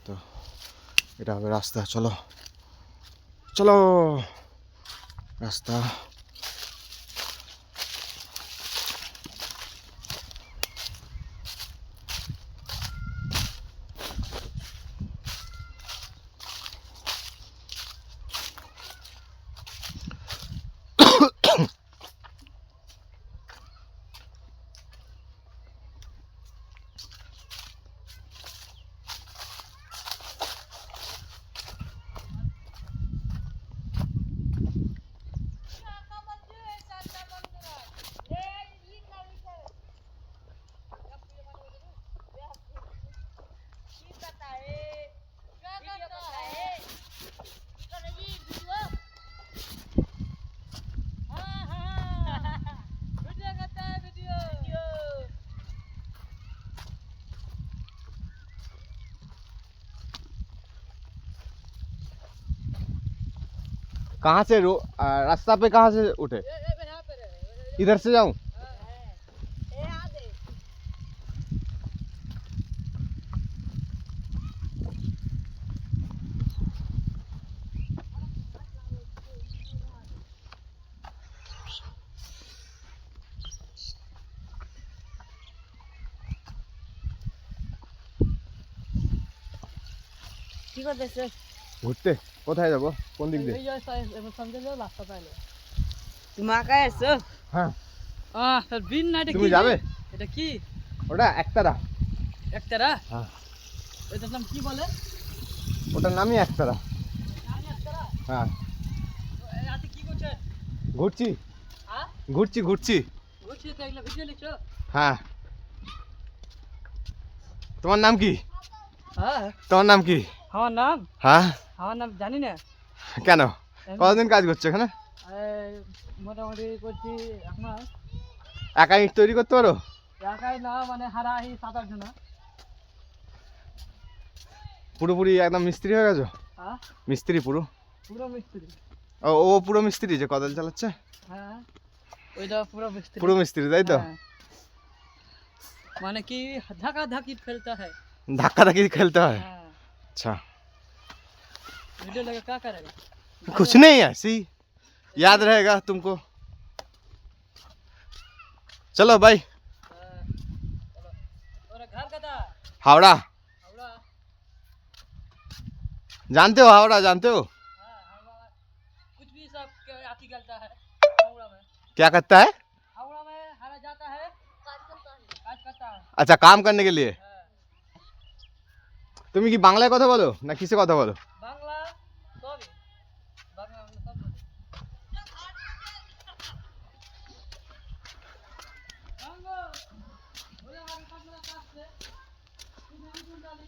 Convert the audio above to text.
তো এটা হবে রাস্তা। চলো চলো রাস্তা। कहाँ से रास्ता पे कहाँ से उठे? इधर से जाऊं? কি করতেছ? ঘুরতে। কোথায় যাবো? কোন দিক দিয়ে? তুমি একাই আসছো? হ্যাঁ। বিন না, এটা তুমি কি? যাবে? এটা কি? ওটা একতারা। একতারা? হ্যাঁ। এটার নাম কি বলে? ওটার নামই একতারা। নামই একতারা? হ্যাঁ। রাতে কি করছো? ঘুরছি হ্যাঁ? ঘুরছি ঘুরছি। ঘুরছি তো, এগুলো ভিডিও লিখছো? হ্যাঁ। তোমার নাম কি? হ্যাঁ। তোমার নাম কি? আমার নাম? হ্যাঁ। আমার নাম জানি না। কেন? কতদিন কাজ করছো এখানে? মোটামুটি করছি আপনার। একা ইট তৈরি করতে পারো? একাই না, মানে হারাহি 7-8 জন। পুরোপুরি একদম মিস্ত্রি হয়ে গেছো? হ্যাঁ, মিস্ত্রি পুরো? পুরো মিস্ত্রি। ও পুরো মিস্ত্রি যে কদাল চালাচ্ছে? হ্যাঁ, ওইটা পুরো মিস্ত্রি। পুরো মিস্ত্রি তাই তো? হ্যাঁ। মানে কি ধাক্কা ধাক্কি ফেলता है। धक्का धक्की खेलता है? हाँ। अच्छा। वीडियो लगा क्या करेगा? कुछ नहीं है, ऐसे ही याद रहेगा तुमको। चलो भाई। और घर का था? हावड़ा हावड़ा। जानते हो? हावड़ा जानते हो? हाँ, हावड़ा। कुछ भी सब आती करता है हावड़ा में। क्या करता है? हावड़ा में हरा जाता है, काज करता है। अच्छा, काम करने के लिए। हाँ। তুমি কি বাংলায় কথা বলো না কিসে কথা বলো? बांग्ला सभी, बांग्ला में सब बोले। बांग्ला बोले हमारे पास में काज से, तू नहीं सुन डाली।